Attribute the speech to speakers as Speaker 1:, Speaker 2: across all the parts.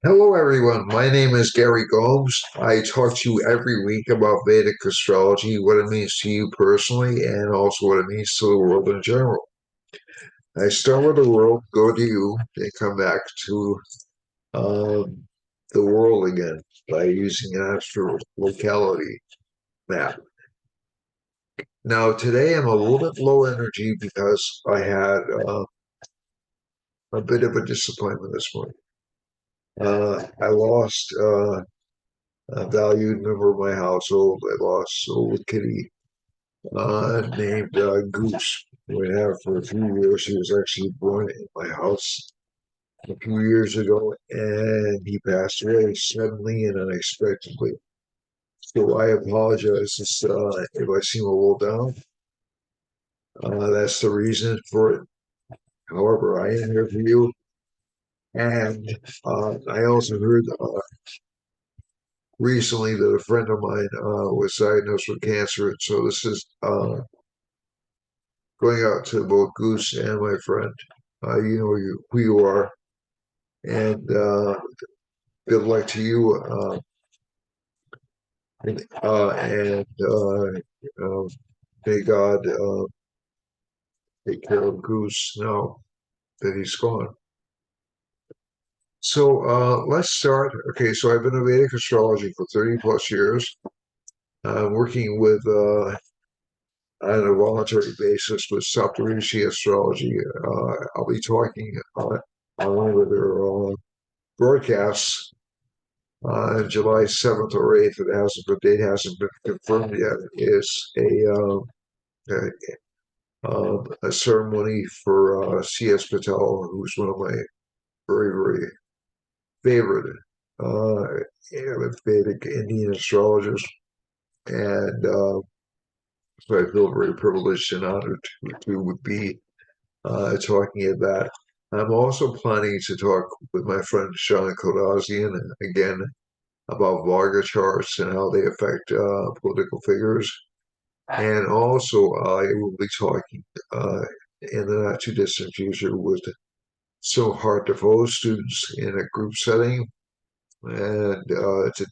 Speaker 1: Hello, everyone. My name is Gary Gomes. I talk to you every week about Vedic astrology, what it means to you personally, and also what it means to the world in general. I start with the world, go to you, and come back to um, the world again by using an astrolocality map. Now, today I'm a little bit low energy because I had a bit of a disappointment this morning. I lost a valued member of my household. I lost a little kitty named Goose. We had her for a few years. He was actually born in my house a few years ago, and he passed away suddenly and unexpectedly. So I apologize if I seem a little down. That's the reason for it. However, I am here for you. And I also heard recently that a friend of mine was diagnosed with cancer. And so this is going out to both Goose and my friend. You know who you are, and good luck to you. And may God take care of Goose now that he's gone. So let's start. Okay, so I've been in Vedic astrology for 30 plus years. I'm working with on a voluntary basis with Saptarishi astrology. I'll be talking on one of their broadcasts July 7th or 8th. The date hasn't been confirmed yet. Is a ceremony for C.S. Patel, who's one of my very, very favorite Vedic Indian astrologers. And so I feel very privileged and honored to be talking at that. I'm also planning to talk with my friend Sean Kodazian again about Varga charts and how they affect political figures. And also, I will be talking in the not too distant future with some hard to follow students in a group setting and to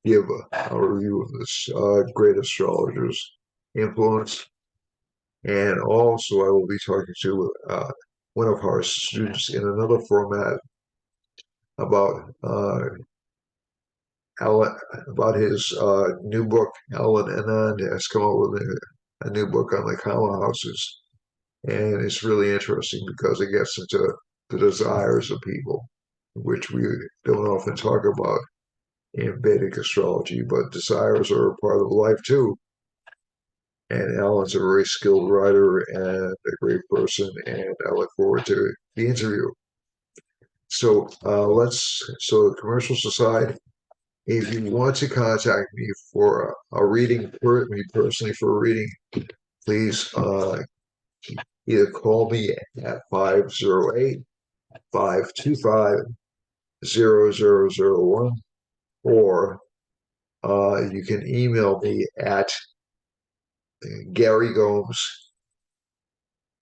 Speaker 1: give a review of this great astrologer's influence. And also, I will be talking to one of our students in another format about Alan, about his new book. Alan Anand has come out with a new book on the Kama houses, and it's really interesting because it gets into the desires of people, which we don't often talk about in Vedic astrology, but desires are a part of life too. And Alan's a very skilled writer and a great person, and I look forward to the interview. So the commercials aside, if you want to contact me for a reading, me personally for a reading, please either call me at 508 525 0001, or you can email me at Gary Gomes,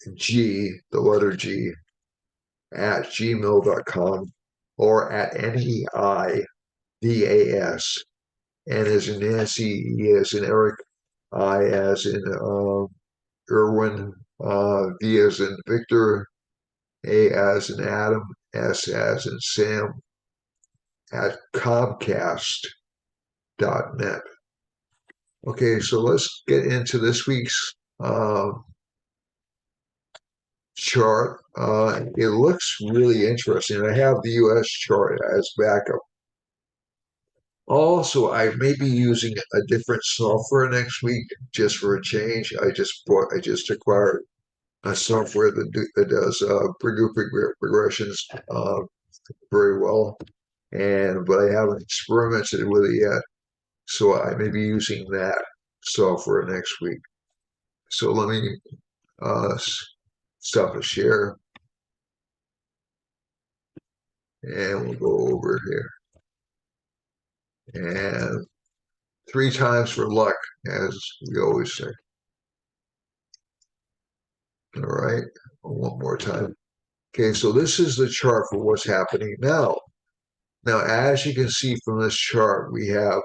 Speaker 1: the letter G, at gmail.com, or at NEIVAS, N as in Nancy, E as in Eric, I as in Irwin, V as in Victor, A as in Adam, S as in Sam, at Comcast.net. Okay, so let's get into this week's chart. It looks really interesting. I have the US chart as backup. Also, I may be using a different software next week just for a change. I just acquired a software that does regressions very well, but I haven't experimented with it yet. So I may be using that software next week. So let me uh, stop a share, and we'll go over here. And three times for luck, as we always say. All right, one more time. Okay, so this is the chart for what's happening now. Now, as you can see from this chart, we have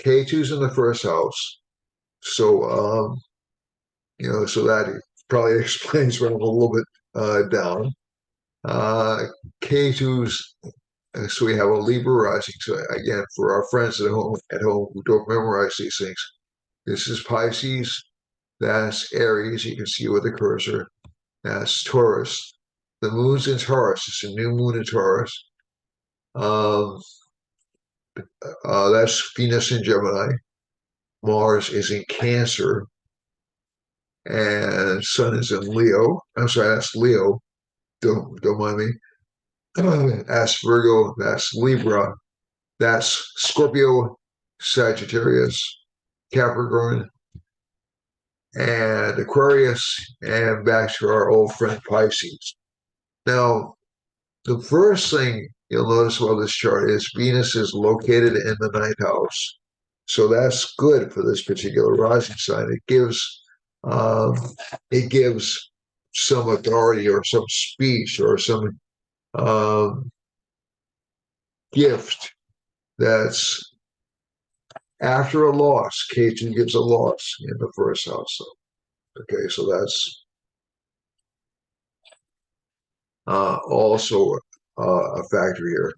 Speaker 1: K2's in the first house. So, so that probably explains why I'm a little bit down. K2's, so we have a Libra rising. So again, for our friends at home who don't memorize these things, this is Pisces, that's Aries. You can see with the cursor. That's Taurus. The moon's in Taurus. It's a new moon in Taurus. Um, that's Venus in Gemini. Mars is in Cancer, and Sun is in Leo. I'm sorry, that's Leo. Don't mind me. That's Virgo. That's Libra. That's Scorpio, Sagittarius, Capricorn, and Aquarius, and back to our old friend Pisces. Now, the first thing you'll notice about this chart is Venus is located in the ninth house. So that's good for this particular rising sign. Um, it gives some authority or some speech or some um, gift that's after a loss. K2 gives a loss in the first house. So, okay, so that's also a factor here.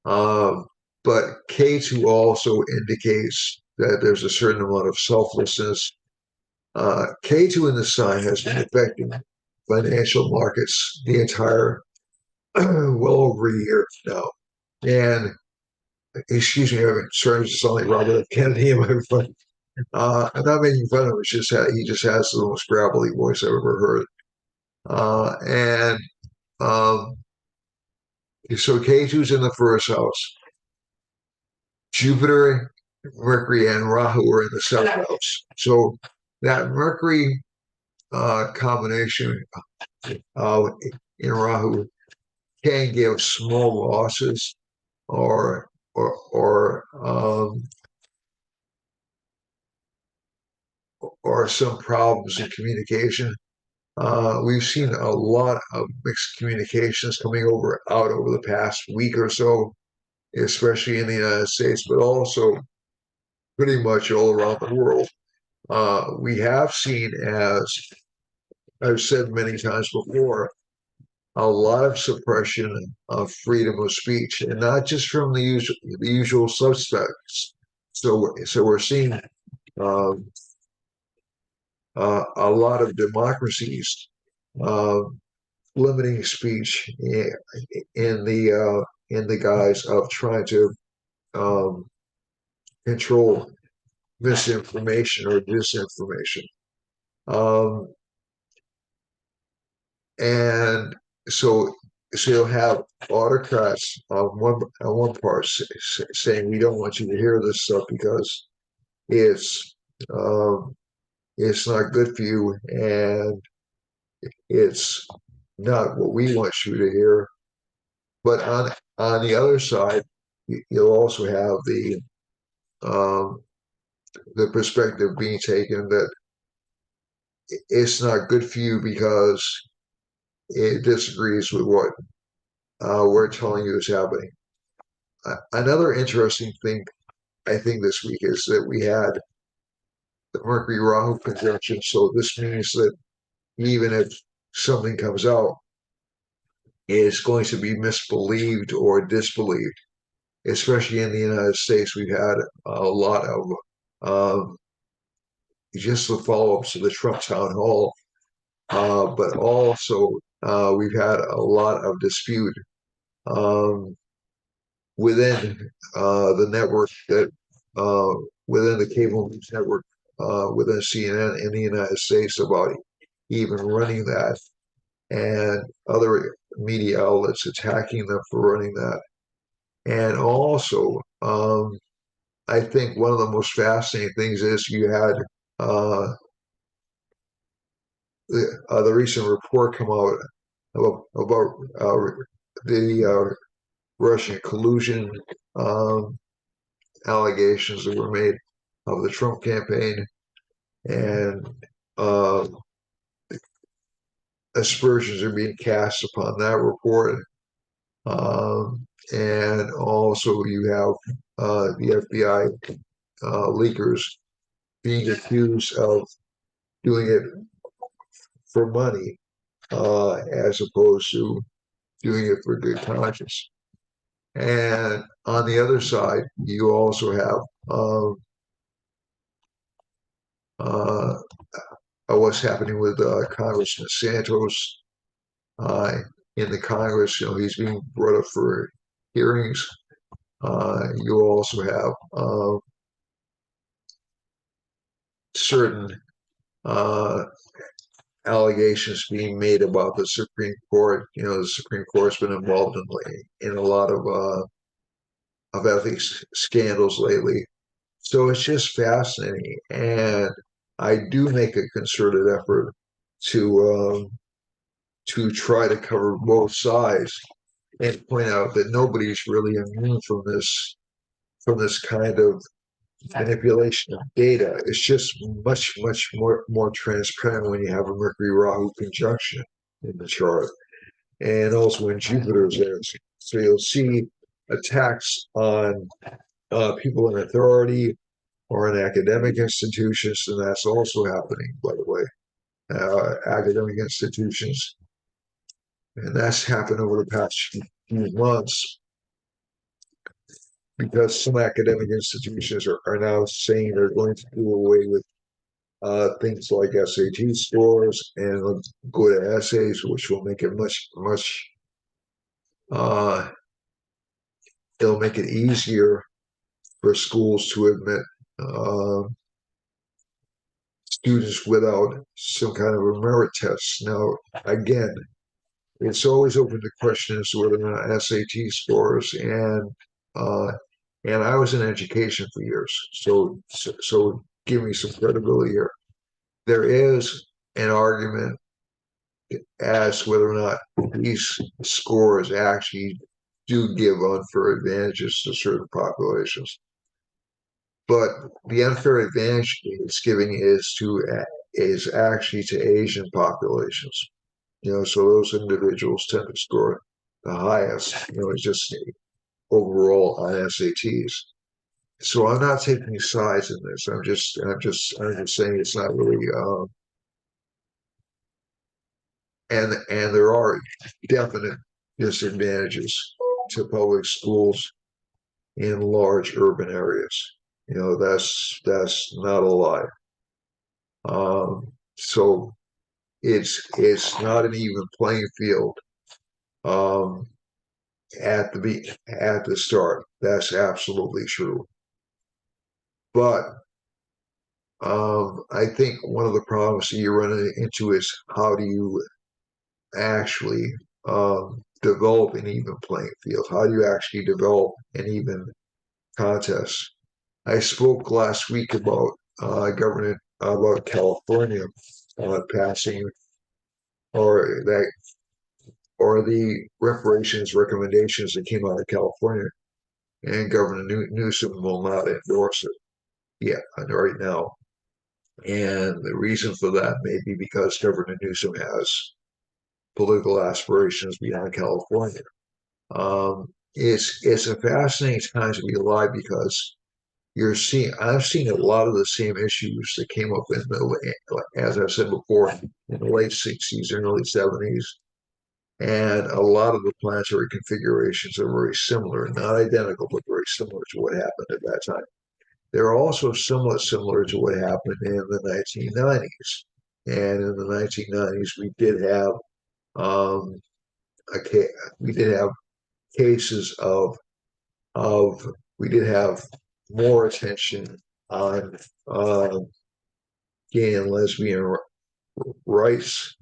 Speaker 1: Um, but K2 also indicates that there's a certain amount of selflessness. K2 in the sign has been affecting financial markets the entire well over a year now. And excuse me, I'm starting to sound like Robert F. Kennedy in my front. I'm not making fun of him. It's just he just has the most gravelly voice I've ever heard. And so K2's in the first house. Jupiter, Mercury, and Rahu are in the seventh house. So that Mercury combination uh, in Rahu can give small losses or or some problems in communication. We've seen a lot of mixed communications coming out over the past week or so, especially in the United States, but also pretty much all around the world. We have seen, as I've said many times before, a lot of suppression of freedom of speech, and not just from the usual suspects. So we're seeing um, a lot of democracies uh, limiting speech in the guise of trying to um, control misinformation or disinformation. Um, and so so you'll have autocrats on one part saying we don't want you to hear this stuff because it's um, it's not good for you and it's not what we want you to hear. But on the other side, you'll also have um, the perspective being taken that it's not good for you because it disagrees with what we're telling you is happening. Another interesting thing I think this week is that we had the Mercury Rahu conjunction. So this means that even if something comes out, it's going to be misbelieved or disbelieved. Especially in the United States, we've had a lot of just the follow-ups to the Trump town hall, but also we've had a lot of dispute um, within the network that uh, within the cable news network within CNN in the United States about even running that, and other media outlets attacking them for running that. And also, I think one of the most fascinating things is you had uh, the recent report come out about the Russian collusion um, allegations that were made of the Trump campaign, and uh, aspersions are being cast upon that report. And also you have the FBI leakers being accused of doing it for money as opposed to doing it for good conscience. And on the other side, you also have uh, what's happening with Congressman Santos uh, in the Congress. You know, he's being brought up for hearings. You also have certain uh, allegations being made about the Supreme Court. You know, the Supreme Court's been involved in a lot of ethics scandals lately. So it's just fascinating, and I do make a concerted effort to try to cover both sides and point out that nobody's really immune from this kind of manipulation of data. It's just much more transparent when you have a Mercury Rahu conjunction in the chart, and also when Jupiter's there. So you'll see attacks on people in authority or in academic institutions, and that's also happening, by the way. Academic institutions, and that's happened over the past few months because some academic institutions are now saying they're going to do away with things like SAT scores and go to essays, which will make it much. Uh, it'll make it easier for schools to admit uh, students without some kind of a merit test. Now, again, it's always open to question as to whether or not SAT scores uh, and I was in education for years, so give me some credibility here. There is an argument as to whether or not these scores actually do give unfair advantages to certain populations. But the unfair advantage it's giving is actually to Asian populations. You know, so those individuals tend to score the highest. You know, it's just overall on SATs. So I'm not taking sides in this. I'm just saying it's not really. And there are definite disadvantages to public schools in large urban areas. You know, that's not a lie. So it's not an even playing field um, at the start. That's absolutely true. But I think one of the problems that you run into is how do you actually develop an even playing field? How do you actually develop an even contest? I spoke last week about government about California passing or that or the reparations recommendations that came out of California, and Governor Newsom will not endorse it yet right now. And the reason for that may be because Governor Newsom has political aspirations beyond California. It's a fascinating time to be alive because I've seen a lot of the same issues that came up in the, as I said before, in the late 60s and early 70s. And a lot of the planetary configurations are very similar, not identical, but very similar to what happened at that time. They're also somewhat similar to what happened in the 1990s. And in the 1990s, um, we did have cases of we did have more attention on gay and lesbian rights.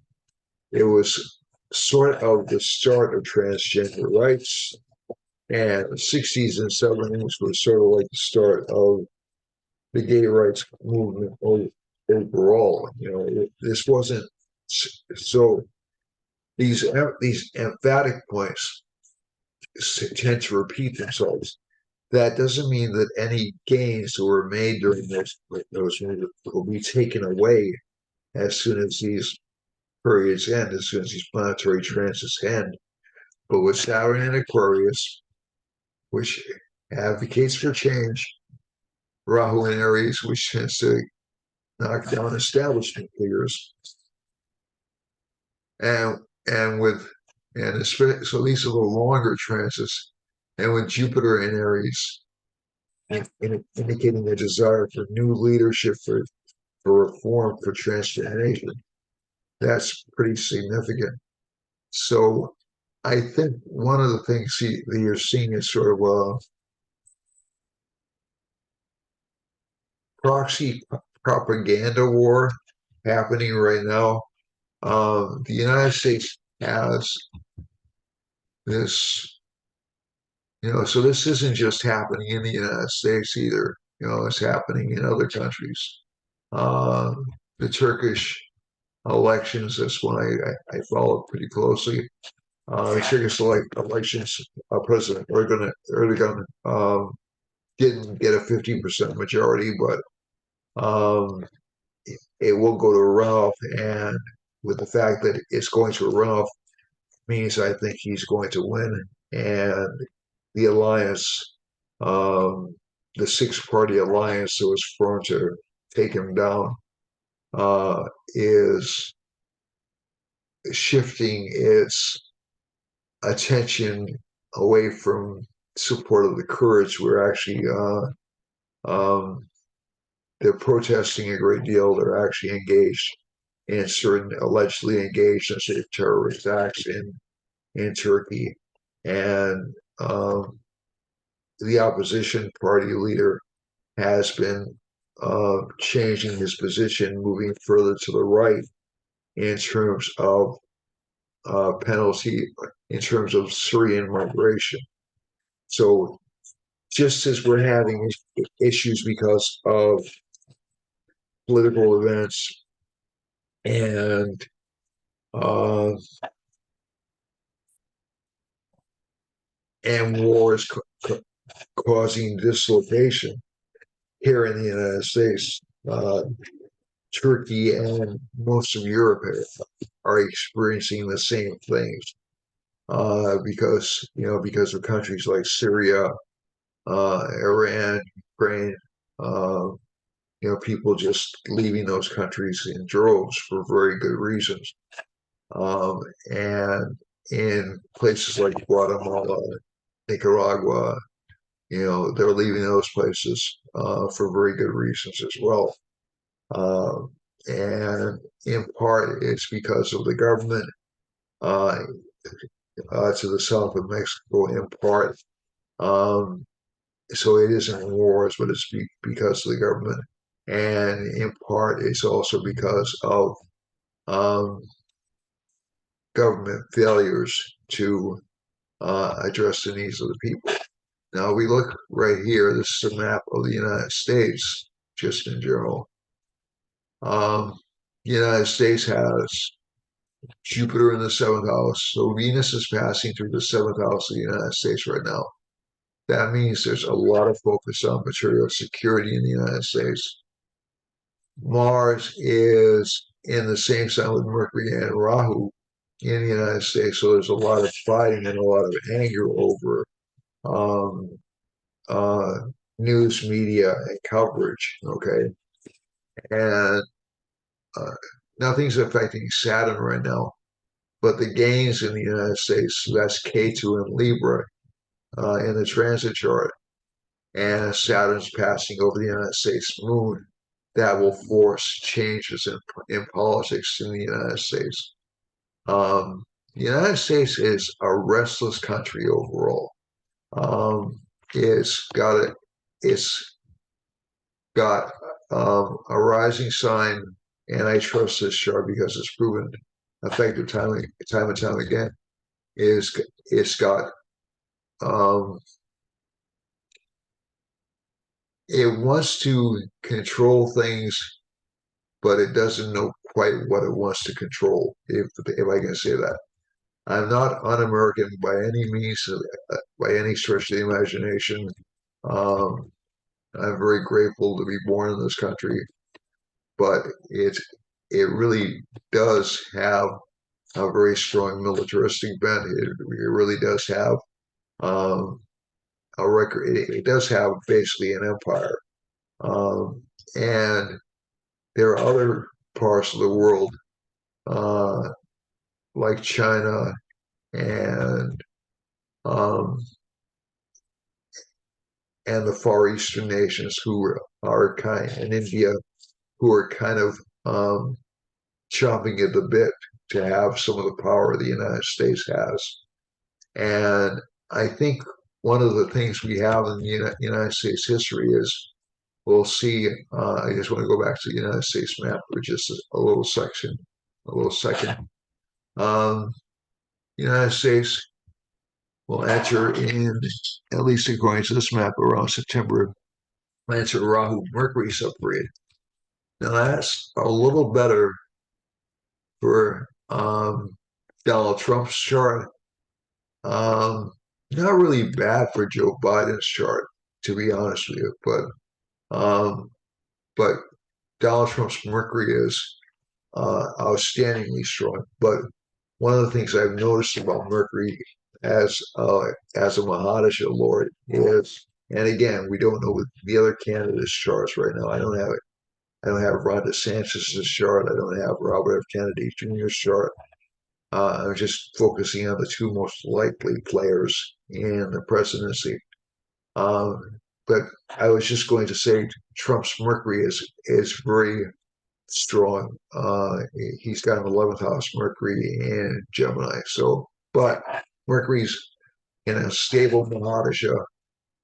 Speaker 1: It was sort of the start of transgender rights, and the 60s and 70s was sort of like the start of the gay rights movement overall. You know, this wasn't so. These emphatic points tend to repeat themselves. That doesn't mean that any gains that were made during those will be taken away as soon as these periods end, as soon as these planetary transits end. But with Saturn in Aquarius, which advocates for change, Rahu in Aries, which tends to knock down establishment figures, and and with and so these are the longer transits, and with Jupiter in Aries, indicating a desire for new leadership, for reform, for transformation. That's pretty significant. So I think one of the things that you're seeing is sort of a proxy propaganda war happening right now. The United States has this, so this isn't just happening in the United States either. It's happening in other countries. The Turkish elections, that's one I followed pretty closely. The Turkish elections, President Erdogan didn't get a 50% majority, but it will go to a runoff. And with the fact that it's going to a runoff means I think he's going to win. And the alliance, the six-party alliance that was formed to take him down, is shifting its attention away from support of the Kurds. We're actually they're protesting a great deal. They're actually engaged in certain allegedly engaged in certain terrorist acts in Turkey, and the opposition party leader has been changing his position, moving further to the right in terms of penalty, in terms of Syrian migration. So just as we're having issues because of political events and uh, wars causing dislocation here in the United States, Turkey and most of Europe are experiencing the same things, because of countries like Syria, Iran, Ukraine, uh, people just leaving those countries in droves for very good reasons. And in places like Guatemala, Nicaragua, they're leaving those places for very good reasons as well. And in part, it's because of the government uh, to the south of Mexico, in part. So it isn't wars, but it's because of the government. And in part, it's also because of um, government failures to address the needs of the people. Now, we look right here. This is a map of the United States, just in general. The United States has Jupiter in the seventh house. So Venus is passing through the seventh house of the United States right now. That means there's a lot of focus on material security in the United States. Mars is in the same sign with Mercury and Rahu in the United States. So there's a lot of fighting and a lot of anger over um, uh, news media and coverage. Okay. And uh, nothing's affecting Saturn right now, but the gains in the United States, so that's K2 and Libra in the transit chart, and Saturn's passing over the United States moon, that will force changes in politics in the United States. The United States is a restless country overall. Um, it's got a, it's got a rising sign, and I trust this chart because it's proven effective time and time again. It's got um, it wants to control things, but it doesn't know quite what it wants to control, if I can say that. I'm not un-American by any means, by any stretch of the imagination. Um, I'm very grateful to be born in this country, but it really does have a very strong militaristic bent. It really does have um, a record. It does have basically an empire, um, and there are other parts of the world uh, like China and um, and the Far Eastern nations who are kind and India who are kind of chomping at the bit to have some of the power the United States has. And I think one of the things we have in the United States history is we'll see. I just want to go back to the United States map for just a little section, a little second. Um, United States will enter in, at least according to this map, around September, enter Rahu Mercury subperiod. Now that's a little better for Donald Trump's chart. Not really bad for Joe Biden's chart, to be honest with you, um, but Donald Trump's Mercury is outstandingly strong. But one of the things I've noticed about Mercury as as a Mahadasha Lord is, and again, we don't know the other candidates' charts right now. I don't have it. I don't have Ron DeSantis' chart. I don't have Robert F. Kennedy Jr.'s chart. I'm just focusing on the two most likely players in the presidency. Um, but I was just going to say Trump's Mercury is very strong. He's got an 11th house Mercury in Gemini. So, but Mercury's in a stable Mahadasha.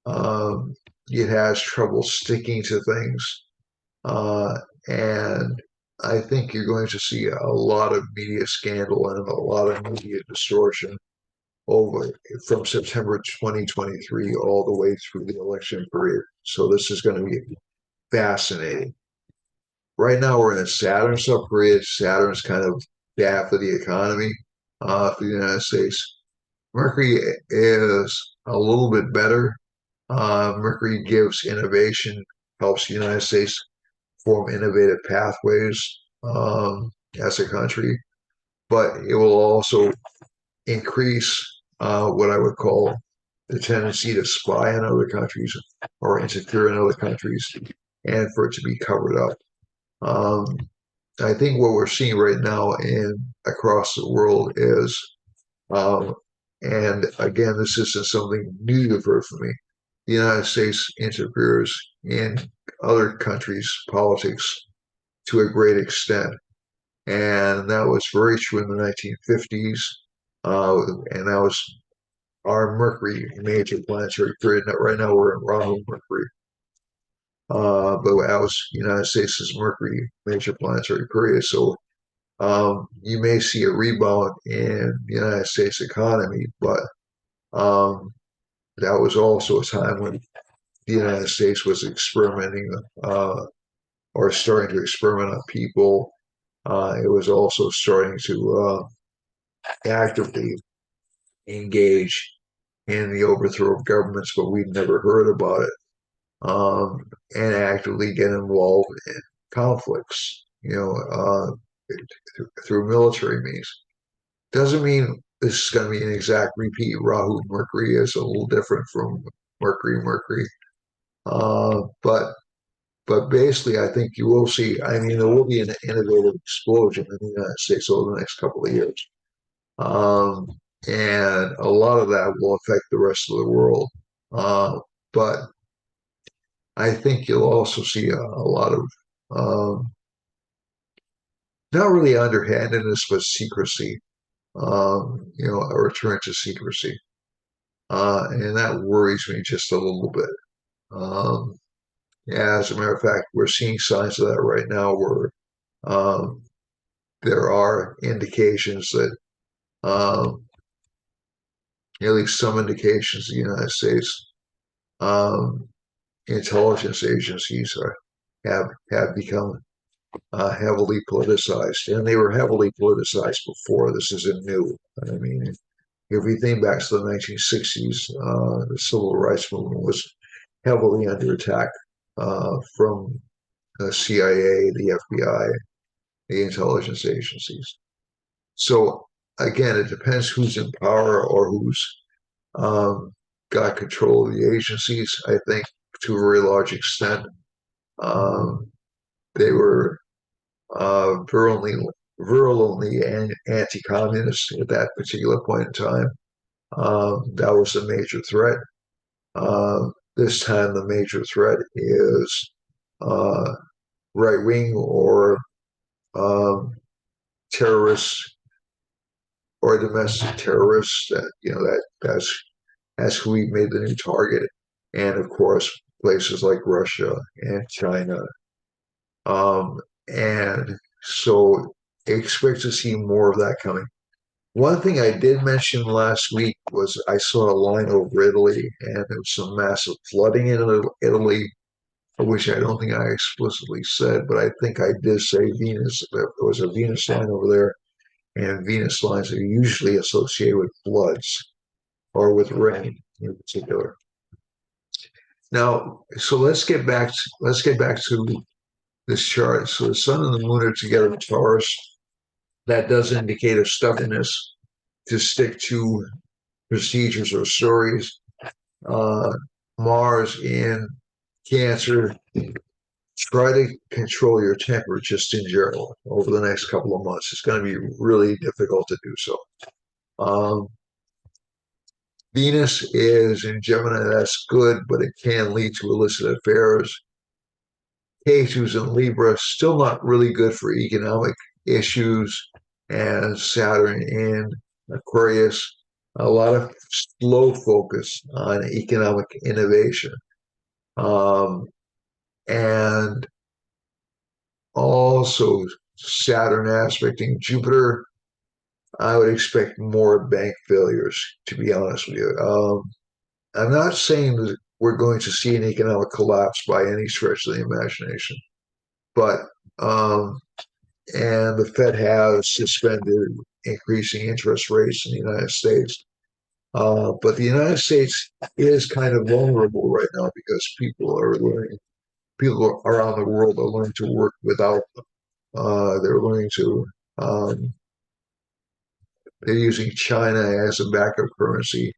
Speaker 1: Um, it has trouble sticking to things. Uh, and I think you're going to see a lot of media scandal and a lot of media distortion over from September 2023 all the way through the election period. So this is going to be fascinating. Right now we're in a Saturn subperiod. Saturn's kind of bad for the economy for the United States. Mercury is a little bit better. Mercury gives innovation, helps the United States form innovative pathways as a country, but it will also increase what I would call the tendency to spy on other countries or interfere in other countries and for it to be covered up. Um, I think what we're seeing right now in across the world is, um, and again, this isn't something new you've heard from me. The United States interferes in other countries' politics to a great extent. And that was very true in the 1950s. And that was our Mercury major planetary period. Right now we're in Rahu Mercury. But that was United States' Mercury major planetary period. So you may see a rebound in the United States economy, but um, that was also a time when the United States was experimenting or starting to experiment on people. It was also starting to actively engage in the overthrow of governments, but we'd never heard about it, and actively get involved in conflicts, through military means. Doesn't mean this is going to be an exact repeat. Rahu Mercury is a little different from Mercury. But basically, I think you will see. I mean, there will be an innovative explosion in the United States over the next couple of years. Um, and a lot of that will affect the rest of the world. But I think you'll also see a lot of not really underhandedness, but secrecy. A return to secrecy, and that worries me just a little bit. Um, yeah, as a matter of fact, we're seeing signs of that right now, where um, there are indications that um, at least some indications the United States um, intelligence agencies have become heavily politicized, and they were heavily politicized before. This isn't new. I mean, if we think back to the 1960s, the civil rights movement was heavily under attack from the CIA, the FBI, the intelligence agencies. So again, it depends who's in power or who's um, got control of the agencies. I think to a very large extent, um, they were virulently anti-communist at that particular point in time. That was a major threat. This time, the major threat is uh, right wing or um, terrorists or domestic terrorists. That's who we made the new target, and of course places like Russia and China. Um, and so expect to see more of that coming. One thing I did mention last week was I saw a line over Italy, and there was some massive flooding in Italy, which I don't think I explicitly said, but I think I did say Venus. There was a Venus line over there, and Venus lines are usually associated with floods or with rain in particular. Now, so let's get back to this chart. So the sun and the moon are together in Taurus. That does indicate a stubbornness to stick to procedures or stories. Uh, Mars in Cancer, try to control your temper just in general over the next couple of months. It's going to be really difficult to do so. Um, Venus is in Gemini, that's good, but it can lead to illicit affairs. K2's in Libra, still not really good for economic issues, and Saturn in Aquarius, a lot of slow focus on economic innovation. Um, and also Saturn aspecting Jupiter, I would expect more bank failures, to be honest with you. I'm not saying that we're going to see an economic collapse by any stretch of the imagination, but and the Fed has suspended increasing interest rates in the United States. But the United States is kind of vulnerable right now because people around the world are learning to work without them. They're learning to, um, they're using China as a backup currency.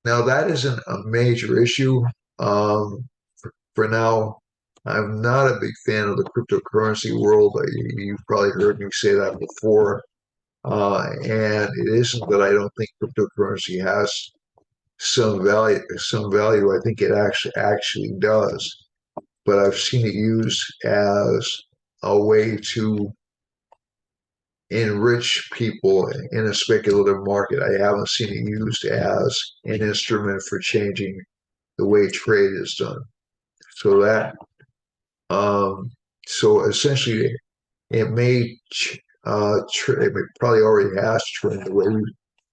Speaker 1: Now, that isn't a major issue. For now, I'm not a big fan of the cryptocurrency world. You've probably heard me say that before. And it isn't that I don't think cryptocurrency has some value. Some value, I think it actually does. But I've seen it used as a way to enrich people in a speculative market. I haven't seen it used as an instrument for changing the way trade is done. So that, um, so essentially, it may, it probably already has trend the way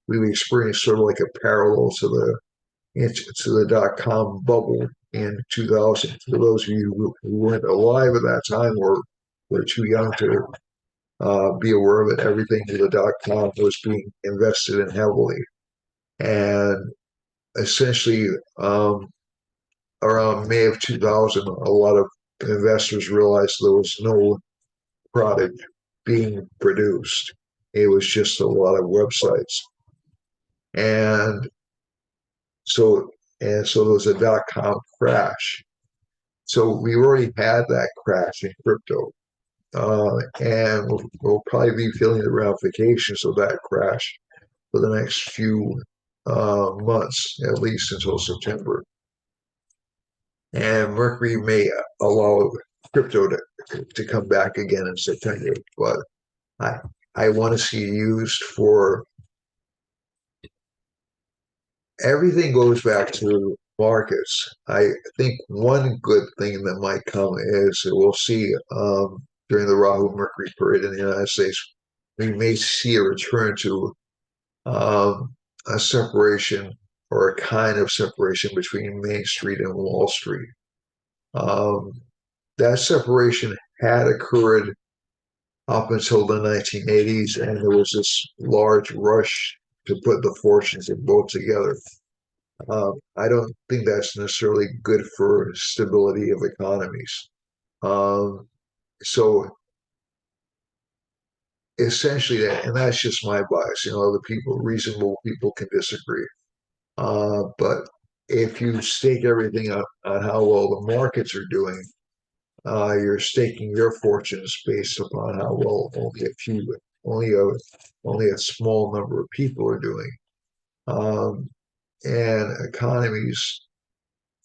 Speaker 1: we experienced sort of like a parallel to the dot-com bubble in 2000. For those of you who weren't alive at that time or were too young to be aware of it, everything to the dot-com was being invested in heavily. And essentially, around May of 2000, a lot of investors realized there was no product being produced. It was just a lot of websites. And so so there was a dot-com crash. So we already had that crash in crypto. And we'll probably be feeling the ramifications of that crash for the next few months, at least until September. And Mercury may allow crypto to come back again in September, but I I want to see used for everything goes back to markets. I think one good thing that might come is that we'll see during the Rahu Mercury period in the United States, we may see a return to a separation or a kind of separation between Main Street and Wall Street. Um, that separation had occurred up until the 1980s, and there was this large rush to put the fortunes of both together. I don't think that's necessarily good for stability of economies. Um, so essentially that, and that's just my bias. Other people, reasonable people, can disagree. But if you stake everything on how well the markets are doing, you're staking your fortunes based upon how well only a, only a small number of people are doing. Um, and economies,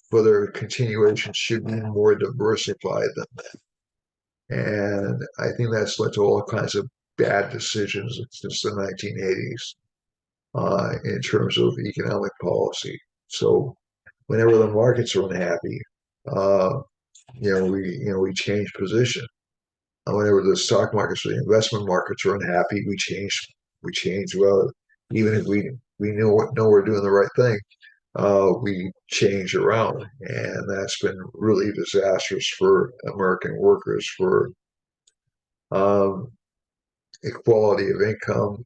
Speaker 1: for their continuation, should be more diversified than that. And I think that's led to all kinds of bad decisions since the 1980s in terms of economic policy. So whenever the markets are unhappy, uh, we change position. Whenever the stock markets or the investment markets are unhappy, we change. Well, even if we know we're doing the right thing, we change around, and that's been really disastrous for American workers, for um, equality of income,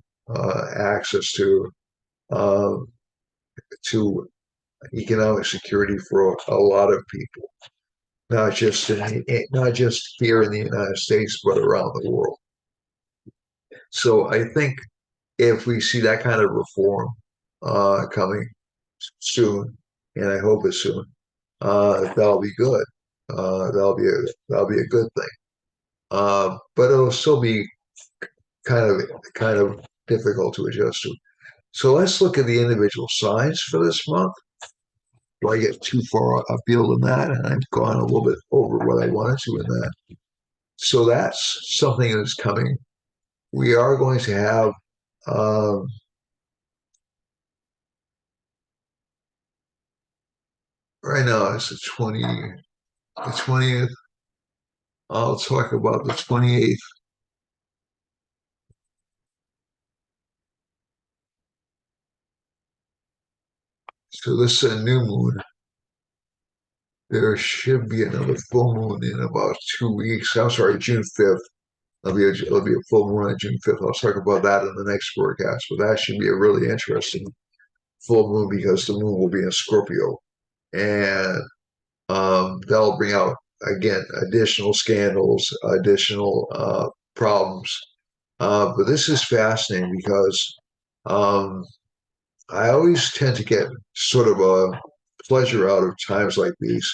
Speaker 1: access um, to economic security for a lot of people, not just here in the United States, but around the world. So I think if we see that kind of reform coming soon, and I hope it's soon, that'll be good. That'll be a good thing. But it'll still be kind of difficult to adjust to. So let's look at the individual signs for this month. Do I get too far afield in that? And I've gone a little bit over what I wanted to in that. So that's something that's coming. We are going to have um, right now it's the 20th. I'll talk about the 28th. So this is a new moon. There should be another full moon in about 2 weeks. I'm sorry, June 5th. There'll be a full moon on June 5th. I'll talk about that in the next forecast. But that should be a really interesting full moon because the moon will be in Scorpio. And that'll bring out, again, additional scandals, additional problems. But this is fascinating because um, I always tend to get sort of a pleasure out of times like these,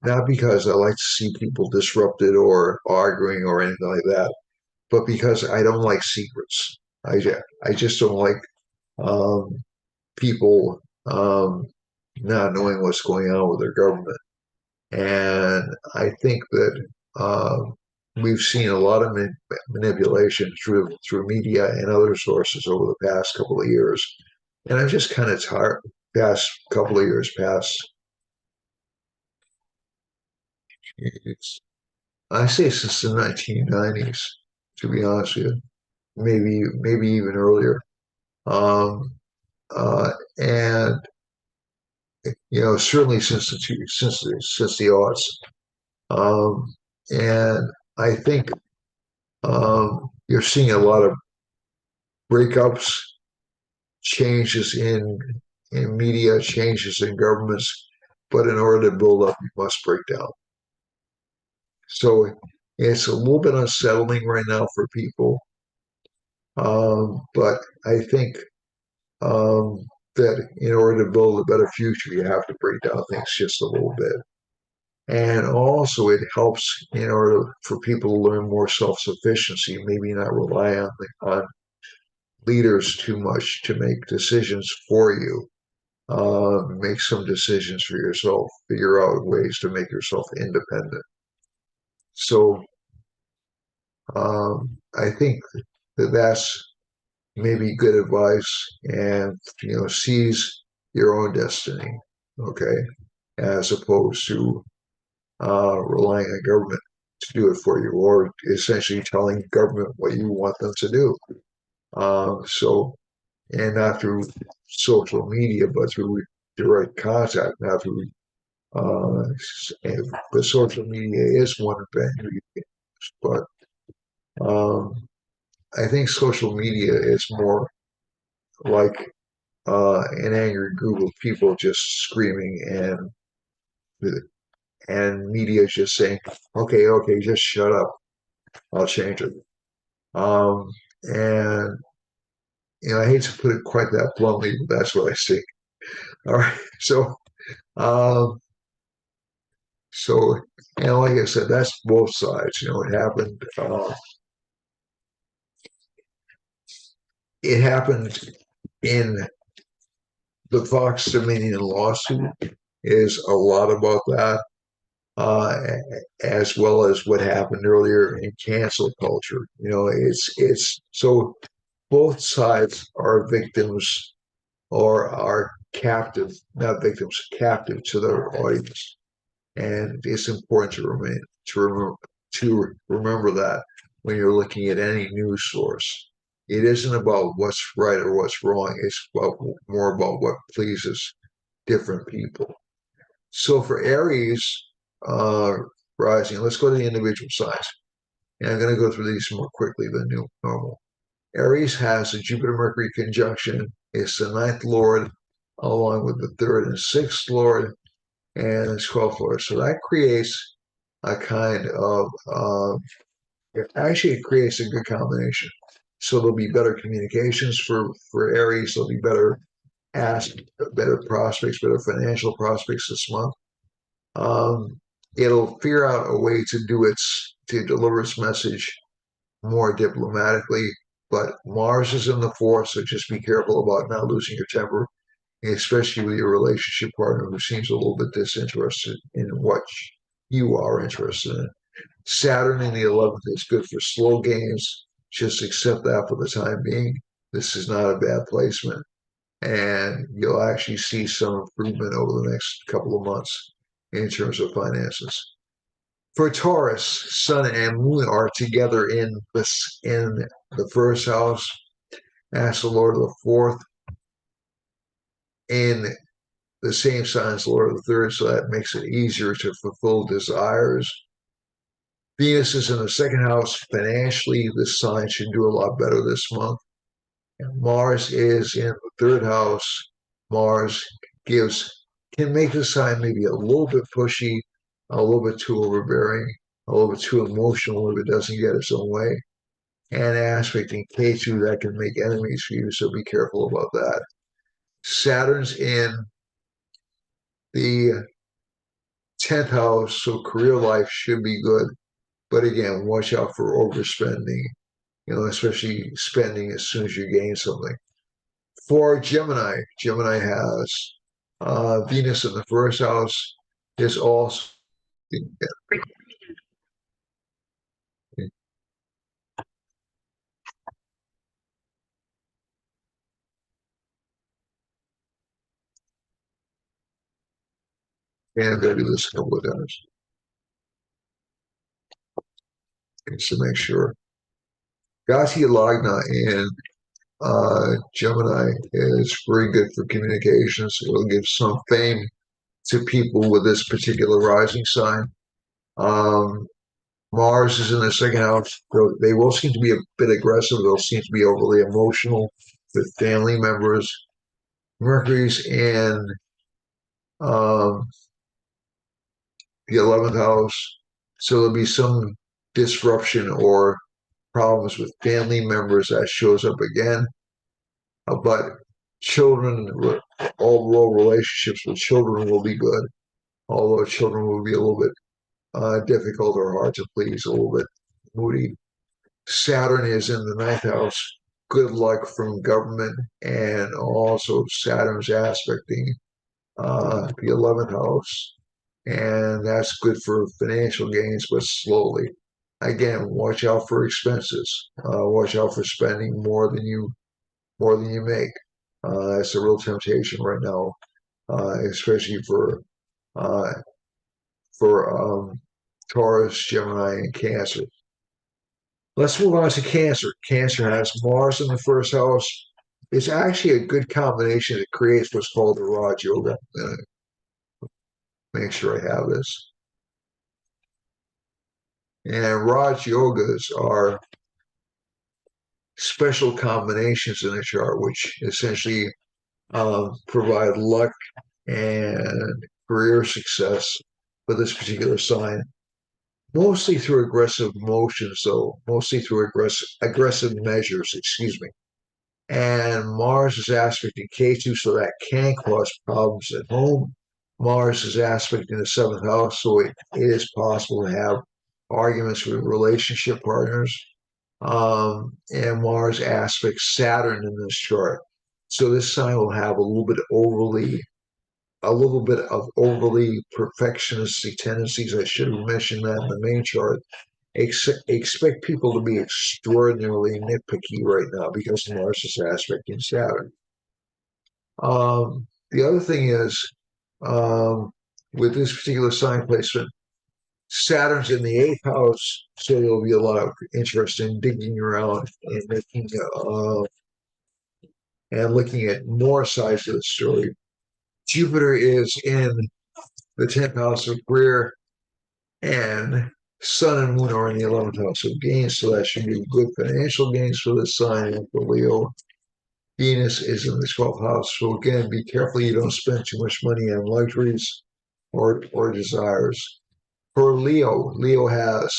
Speaker 1: not because I like to see people disrupted or arguing or anything like that, but because I don't like secrets. I just don't like um, people not knowing what's going on with their government. And I think that we've seen a lot of manipulation through media and other sources over the past couple of years. And I'm just kind of tired. Past couple of years past, I say since the 1990s, to be honest with you, maybe even earlier. Um, and certainly since the aughts. Um, and I think you're seeing a lot of breakups, changes in media, changes in governments, but in order to build up, you must break down. So it's a little bit unsettling right now for people, but I think um, that in order to build a better future, you have to break down things just a little bit. And also, it helps in order for people to learn more self-sufficiency, maybe not rely on leaders too much to make decisions for you. Make some decisions for yourself, figure out ways to make yourself independent. So I think that that's maybe good advice, and seize your own destiny, okay, as opposed to relying on government to do it for you, or essentially telling government what you want them to do. So, and not through social media, but through direct contact, not through uh, the social media is one venue, but um, I think social media is more like an angry group of people just screaming, and media is just saying, okay, just shut up. I'll change it. Um, And I hate to put it quite that bluntly, but that's what I see. All right. Um, so, like I said, that's both sides. It happened. It happened in the Fox Dominion lawsuit. Is a lot about that, uh, as well as what happened earlier in cancel culture. It's so both sides are victims or are captive, not victims, captive to their audience. And it's important to remember that when you're looking at any news source. It isn't about what's right or what's wrong. It's more about what pleases different people. So for Aries rising, let's go to the individual signs. And I'm going to go through these more quickly than normal. Aries has a Jupiter Mercury conjunction. It's the ninth lord, along with the third and sixth lord, and the 12th lord. So that creates a kind of, actually, it creates a good combination. So there'll be better communications for Aries. There'll be better prospects, better financial prospects this month. Um, it'll figure out a way to deliver its message more diplomatically. But Mars is in the fourth, so just be careful about not losing your temper, especially with your relationship partner who seems a little bit disinterested in what you are interested in. Saturn in the 11th is good for slow gains. Just accept that for the time being. This is not a bad placement. And you'll actually see some improvement over the next couple of months in terms of finances. For Taurus, Sun and Moon are together in the first house, as the Lord of the fourth, in the same sign as the Lord of the third, so that makes it easier to fulfill desires. Venus is in the second house. Financially, this sign should do a lot better this month. And Mars is in the third house. Mars gives can make the sign maybe a little bit pushy, a little bit too overbearing, a little bit too emotional if it doesn't get its own way. And aspecting K2 that can make enemies for you, so be careful about that. Saturn's in the 10th house, so career life should be good. But again, watch out for overspending, especially spending as soon as you gain something. For Gemini, Gemini has Venus in the first house is also and I'm going to do this a couple of times just to make sure. Gati Lagna in Gemini is very good for communications. It will give some fame to people with this particular rising sign. Um, Mars is in the second house. They will seem to be a bit aggressive. They'll seem to be overly emotional with family members. Mercury's in um, the 11th house. So there'll be some disruption or problems with family members that shows up again. But children, overall relationships with children will be good, although children will be a little bit difficult or hard to please, a little bit moody. Saturn is in the ninth house. Good luck from government, and also Saturn's aspecting the 11th house. And that's good for financial gains, but slowly. Again, watch out for expenses. Watch out for spending more than you make. That's a real temptation right now, especially uh, for Taurus, Gemini, and Cancer. Let's move on to Cancer. Cancer has Mars in the first house. It's actually a good combination that creates what's called the Raj Yoga. Make sure I have this. And Raj Yogas are special combinations in a chart, which essentially provide luck and career success for this particular sign. mostly through aggressive motions, though, mostly through aggressive measures, excuse me. And Mars is aspecting K2, so that can cause problems at home. Mars is aspecting the seventh house, so it is possible to have arguments with relationship partners. And Mars aspects Saturn in this chart. So this sign will have a little bit of overly perfectionistic tendencies. I should have mentioned that in the main chart. Expect people to be extraordinarily nitpicky right now because Mars is aspecting Saturn. The other thing is, um, with this particular sign placement, Saturn's in the eighth house, so there'll be a lot of interest in digging around and looking at more sides of the story. Jupiter is in the 10th house of career, and Sun and Moon are in the 11th house of gains, so that should be good financial gains for the sign and for Leo. Venus is in the 12th house, so again, be careful you don't spend too much money on luxuries or desires. For Leo, Leo has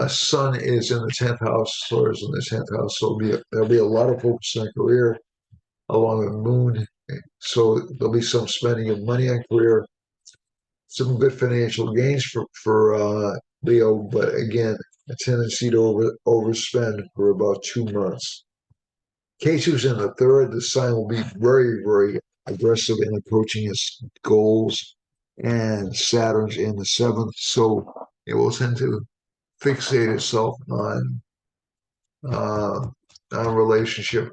Speaker 1: Sun is in the 10th house, Solar is in the 10th house, so there'll be a lot of focus on career along with Moon. So there'll be some spending of money on career, some good financial gains for Leo, but again, a tendency to overspend for about 2 months. K2's in the third. The sign will be very, very aggressive in approaching its goals, and Saturn's in the seventh, so it will tend to fixate itself uh, on relationship.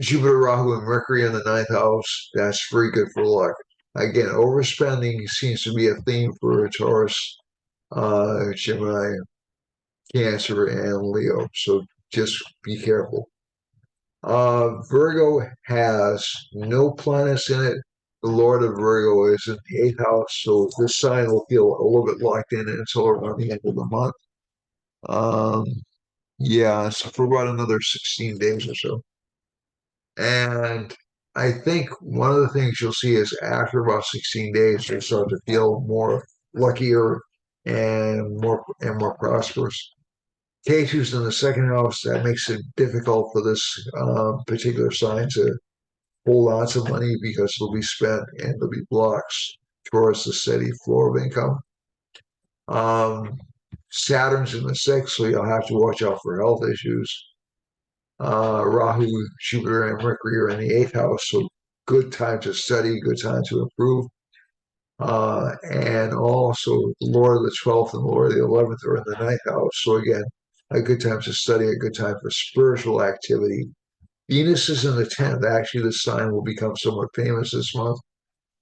Speaker 1: Jupiter, Rahu, and Mercury in the ninth house. That's very good for luck. Again, overspending seems to be a theme for Taurus, Gemini, Cancer, and Leo. So just be careful. Virgo has no planets in it. The Lord of Virgo is in the eighth house, so this sign will feel a little bit locked in until around the end of the month. Um, yeah, so for about another 16 days or so. And I think one of the things you'll see is after about 16 days, you'll start to feel more luckier and more prosperous. K2's in the second house. That makes it difficult for this particular sign to hold on to money because it'll be spent and there'll be blocks towards the steady flow of income. Um, Saturn's in the sixth, so you'll have to watch out for health issues. Rahu, Jupiter, and Mercury are in the eighth house, so good time to study, good time to improve. And also, the Lord of the 12th and the Lord of the 11th are in the ninth house. So, again, a good time to study, a good time for spiritual activity. Venus is in the 10th. Actually, the sign will become somewhat famous this month.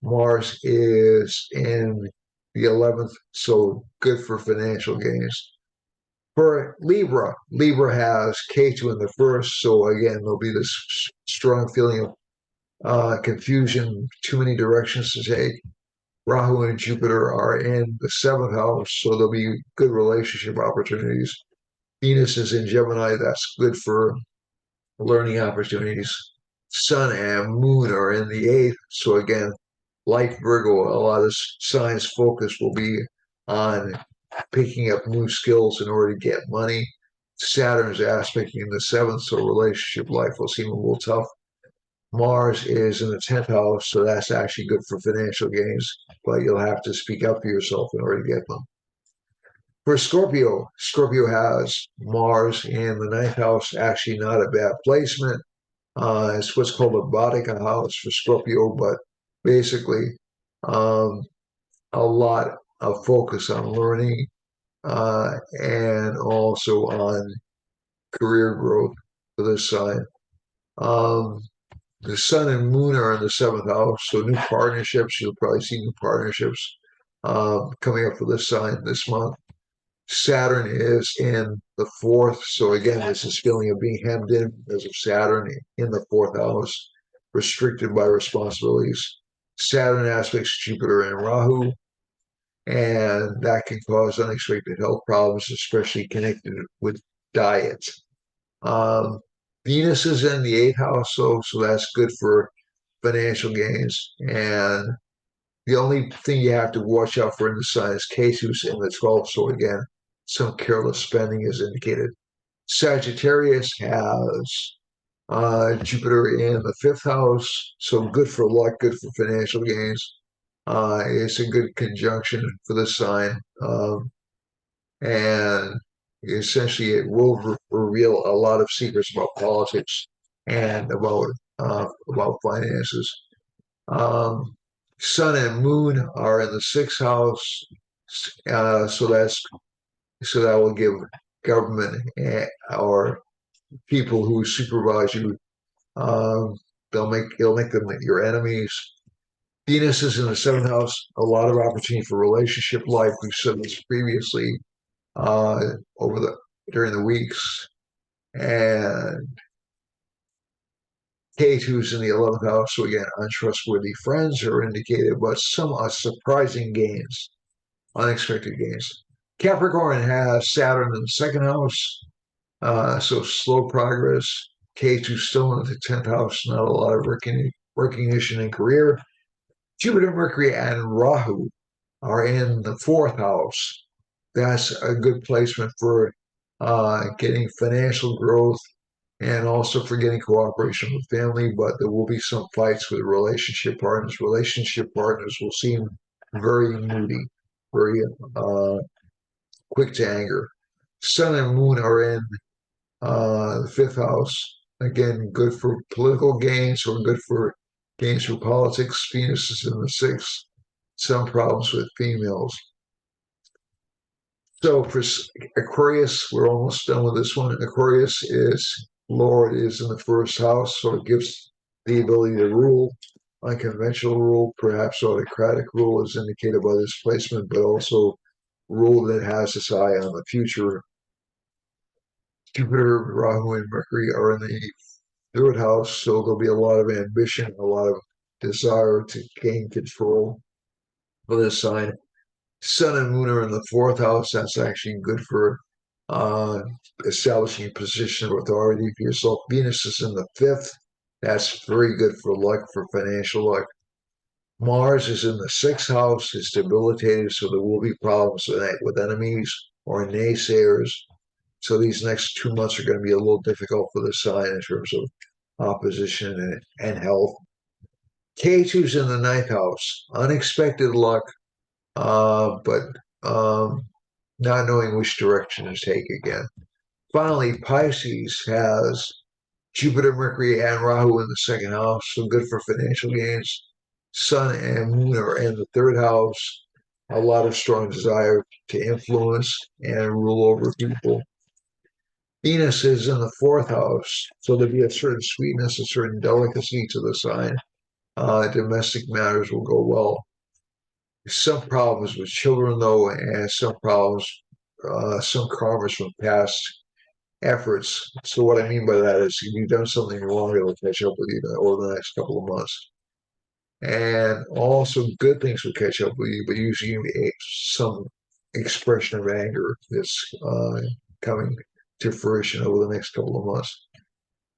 Speaker 1: Mars is in the 11th, so good for financial gains. For Libra, Libra has K2 in the first, so again, there'll be this strong feeling of confusion, too many directions to take. Rahu and Jupiter are in the seventh house, so there'll be good relationship opportunities. Venus is in Gemini, that's good for learning opportunities. Sun and Moon are in the eighth, so again, like Virgo, a lot of signs focus will be on picking up new skills in order to get money. Saturn's aspecting in the seventh, so relationship life will seem a little tough. Mars is in the 10th house, so that's actually good for financial gains, but you'll have to speak up for yourself in order to get them. For Scorpio, Scorpio has Mars in the ninth house, actually not a bad placement. It's what's called a Vedic house for Scorpio, but basically um, a lot of focus on learning and also on career growth for this sign. Um, the Sun and Moon are in the seventh house, so new partnerships. You'll probably see new partnerships coming up for this sign this month. Saturn is in the fourth, so again, there's this feeling of being hemmed in because of Saturn in the fourth house, restricted by responsibilities. Saturn aspects Jupiter and Rahu, and that can cause unexpected health problems, especially connected with diet. Um, Venus is in the eighth house, so that's good for financial gains. And The only thing you have to watch out for in the sign is K2's in the 12th. So again, some careless spending is indicated. Sagittarius has Jupiter in the fifth house, so good for luck, good for financial gains. It's a good conjunction for this sign, and essentially it will reveal a lot of secrets about politics and about finances. Um, Sun and Moon are in the sixth house, so that will give government or people who supervise you. Um, it'll make them your enemies. Venus is in the seventh house. A lot of opportunity for relationship life. We've said this previously uh, over the during the weeks. And K2's in the 11th house. So again, untrustworthy friends are indicated, but some surprising gains, unexpected gains. Capricorn has Saturn in the second house. So slow progress. K2 still in the 10th house. Not a lot of recognition in career. Jupiter, Mercury, and Rahu are in the fourth house. That's a good placement for getting financial growth and also for getting cooperation with family. But there will be some fights with relationship partners. Relationship partners will seem very moody, very quick to anger. Sun and Moon are in the fifth house. Again, good for political gains or good for gains for politics. Venus is in the sixth. Some problems with females. So for Aquarius, we're almost done with this one. Aquarius is Lord is in the first house, so it gives the ability to rule. Unconventional rule, perhaps autocratic rule is indicated by this placement, but also rule that has its eye on the future. Jupiter, Rahu, and Mercury are in the third house, so there'll be a lot of ambition, a lot of desire to gain control for this sign. Sun and Moon are in the fourth house. That's actually good for uh, establishing a position of authority for yourself. Venus is in the fifth. That's very good for luck, for financial luck. Mars is in the sixth house. It's debilitated, so there will be problems with enemies or naysayers. So these next 2 months are going to be a little difficult for the sign in terms of opposition and health. K2's in the ninth house. Unexpected luck, but not knowing which direction to take again. Finally, Pisces has Jupiter, Mercury, and Rahu in the second house, so good for financial gains. Sun and Moon are in the third house. A lot of strong desire to influence and rule over people. Venus is in the fourth house, so there'll be a certain sweetness, a certain delicacy to the sign. Domestic matters will go well. Some problems with children, though, and some problems, some karmas from past efforts. So what I mean by that is if you've done something wrong, it'll catch up with you over the next couple of months. And also good things will catch up with you, but usually some expression of anger that's coming to fruition over the next couple of months.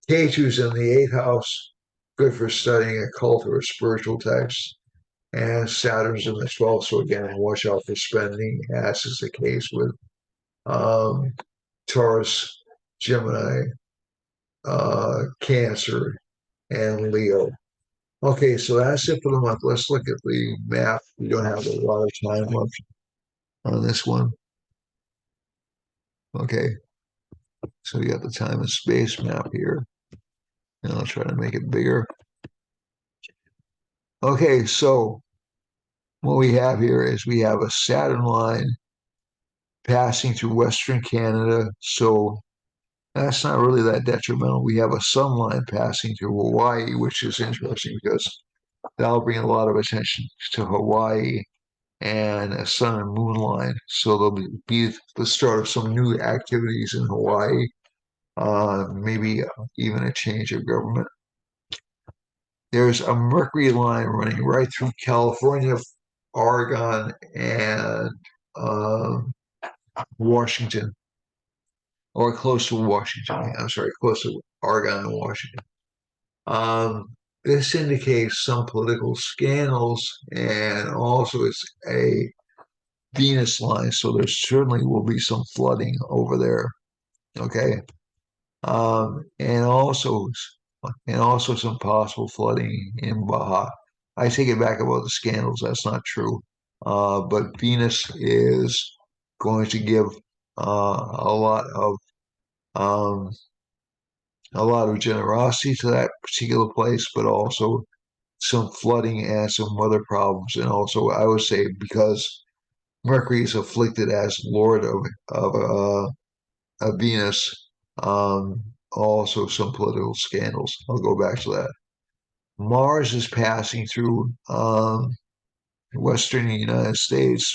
Speaker 1: K2's in the eighth house, good for studying occult or spiritual texts. And Saturn's in the 12th, so again, watch out for spending, as is the case with um, Taurus, Gemini, Cancer, and Leo. Okay, so that's it for the month. Let's look at the map. We don't have a lot of time left on this one. Okay, so we got the time and space map here, and I'll try to make it bigger. Okay, so what we have here is we have a Saturn line passing through Western Canada, so that's not really that detrimental. We have a sun line passing through Hawaii, which is interesting because that'll bring a lot of attention to Hawaii, and a sun and moon line. So there'll be the start of some new activities in Hawaii, maybe even a change of government. There's a Mercury line running right through California, Oregon, and Washington, or close to Washington. I'm sorry, close to Oregon and Washington. this indicates some political scandals, and also it's a Venus line, so there certainly will be some flooding over there. Okay, um, and also and also some possible flooding in Baja. I take it back about the scandals. That's not true. But Venus is going to give a lot of um, generosity to that particular place, but also some flooding and some weather problems. And also, I would say because Mercury is afflicted as Lord of Venus, also some political scandals. I'll go back to that. Mars is passing through western United States,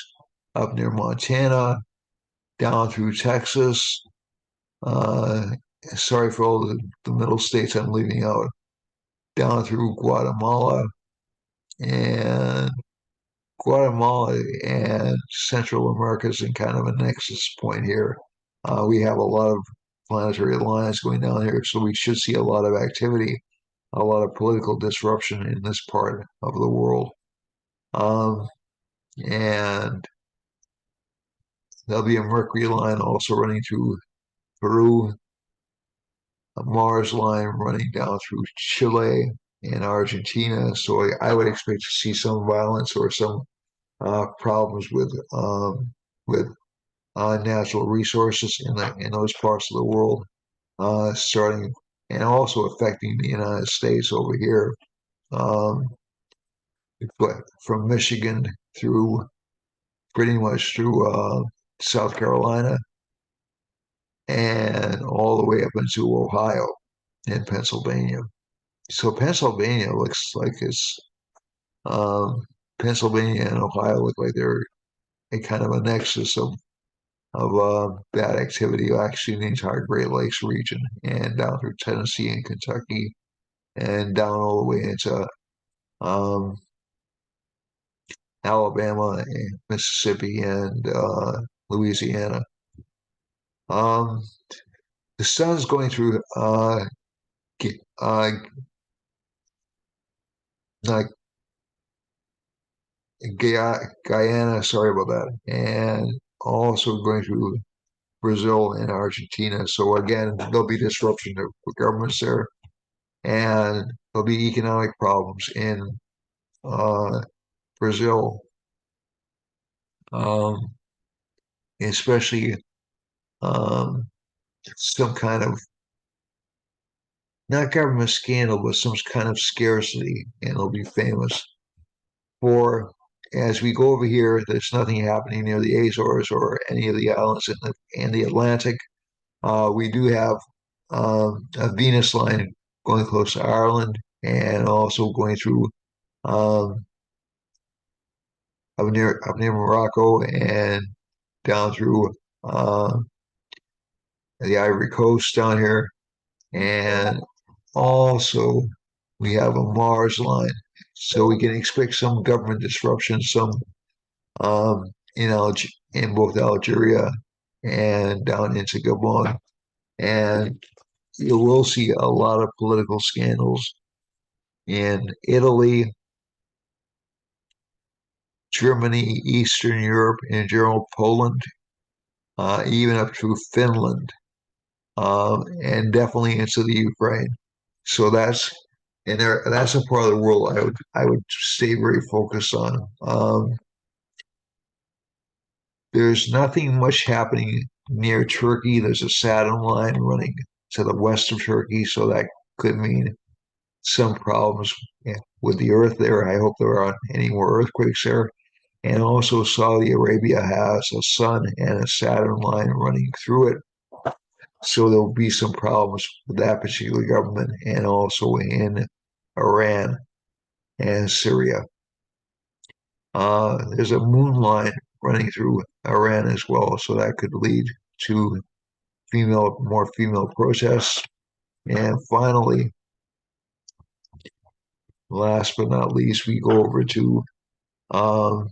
Speaker 1: up near Montana, down through Texas. Uh, Sorry for all the middle states I'm leaving out. Down through Guatemala and Guatemala and Central America is in kind of a nexus point here. We have a lot of planetary lines going down here, so we should see a lot of activity, a lot of political disruption in this part of the world. Um, and there'll be a Mercury line also running through Peru, a Mars line running down through Chile and Argentina. So I would expect to see some violence or some problems with natural resources in those parts of the world, starting and also affecting the United States over here, um, from Michigan through pretty much through South Carolina and all the way up into Ohio and Pennsylvania. So Pennsylvania looks like it's um, Pennsylvania and Ohio look like they're a kind of a nexus of bad activity actually in the entire Great Lakes region and down through Tennessee and Kentucky and down all the way into um, Alabama and Mississippi and Louisiana. Um, the sun's going through uh, not Guyana, sorry about that, and also going through Brazil and Argentina. So again, there'll be disruption to governments there, and there'll be economic problems in uh, Brazil, um, especially um, some kind of not government scandal, but some kind of scarcity, and it'll be famous for. As we go over here, there's nothing happening near the Azores or any of the islands in the Atlantic. We do have a Venus line going close to Ireland and also going through um, up near Morocco and down through uh, the Ivory Coast down here. And also we have a Mars line. So we can expect some government disruption, some in in both Algeria and down into Gabon. And you will see a lot of political scandals in Italy, Germany, Eastern Europe, in general, Poland, even up to Finland, and definitely into the Ukraine. So that's a part of the world I would stay very focused on. There's nothing much happening near Turkey. There's a Saturn line running to the west of Turkey, so that could mean some problems with the earth there. I hope there aren't any more earthquakes there. And also, Saudi Arabia has a sun and a Saturn line running through it. So there'll be some problems with that particular government and also in Iran and Syria. There's a moon line running through Iran as well, so that could lead to more female protests. And finally, last but not least, we go over to um,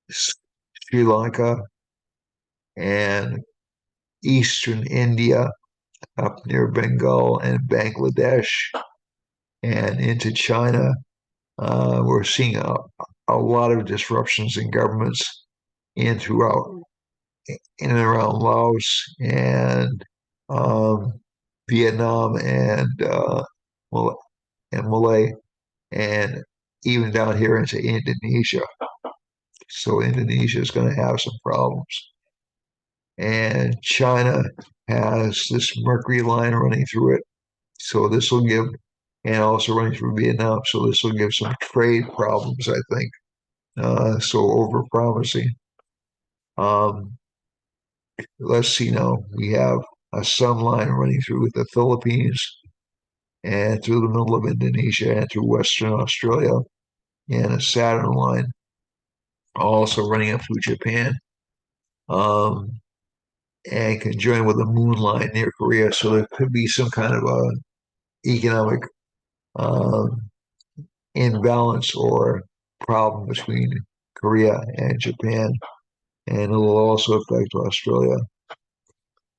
Speaker 1: Sri Lanka and eastern India up near Bengal and Bangladesh. and into China. We're seeing a lot of disruptions in governments in throughout in and around Laos and um, Vietnam and Malay, and even down here into Indonesia. So Indonesia is going to have some problems. And China has this Mercury line running through it. So this will give, and also running through Vietnam. So this will give some trade problems, I think. So over promising. Um, let's see now. We have a sun line running through the Philippines and through the middle of Indonesia and through Western Australia, and a Saturn line also running up through Japan. Um, and conjoined with a moon line near Korea. So there could be some kind of a economic um, imbalance or problem between Korea and Japan, and it will also affect Australia.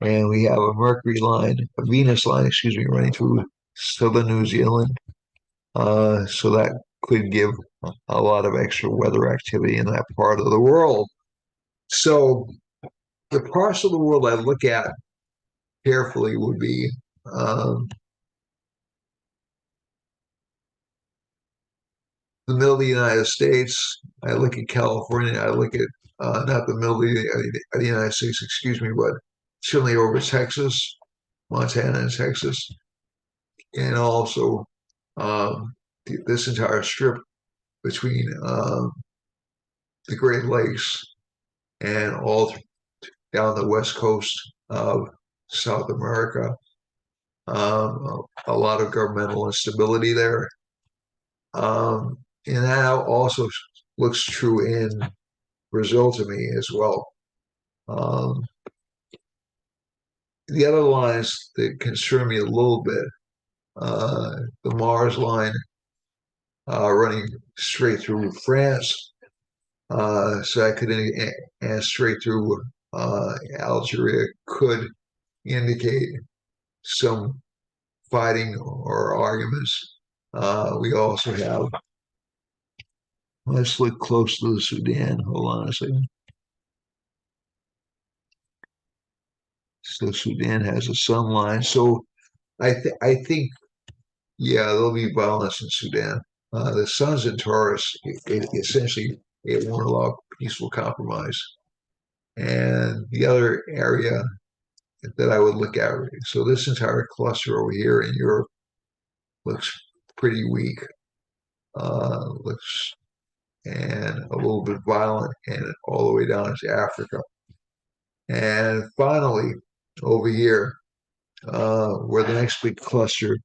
Speaker 1: And we have a Mercury line, a Venus line, excuse me, running through southern New Zealand. So that could give a lot of extra weather activity in that part of the world. So the parts of the world I look at carefully would be the middle of the United States. I look at California. I look at not the middle of the United States, excuse me, but certainly over Texas, Montana, and Texas, and also this entire strip between the Great Lakes and all down the west coast of South America. A lot of governmental instability there. And that also looks true in Brazil to me as well. Um, the other lines that concern me a little bit, the Mars line running straight through France, so I could and straight through Algeria could indicate some fighting or arguments. We also have, let's look close to the Sudan. Hold on a second. So Sudan has a sun line. So I think yeah, there'll be violence in Sudan. The sun's in Taurus. Essentially, it won't allow peaceful compromise. And the other area that I would look at, so this entire cluster over here in Europe looks pretty weak. Looks and a little bit violent, and all the way down to Africa. And finally, over here, where the next big cluster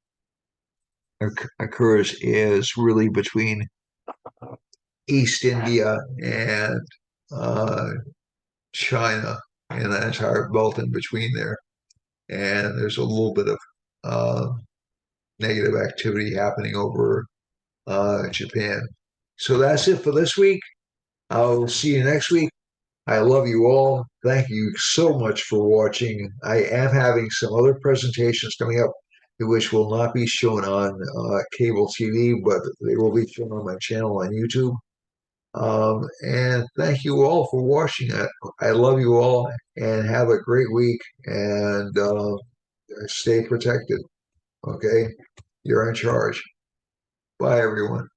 Speaker 1: occurs is really between East India and uh, China and that entire belt in between there. And there's a little bit of uh, negative activity happening over Japan. So that's it for this week. I'll see you next week. I love you all. Thank you so much for watching. I am having some other presentations coming up, which will not be shown on cable TV, but they will be shown on my channel on YouTube. And thank you all for watching. I love you all and have a great week and stay protected. Okay? You're in charge. Bye, everyone.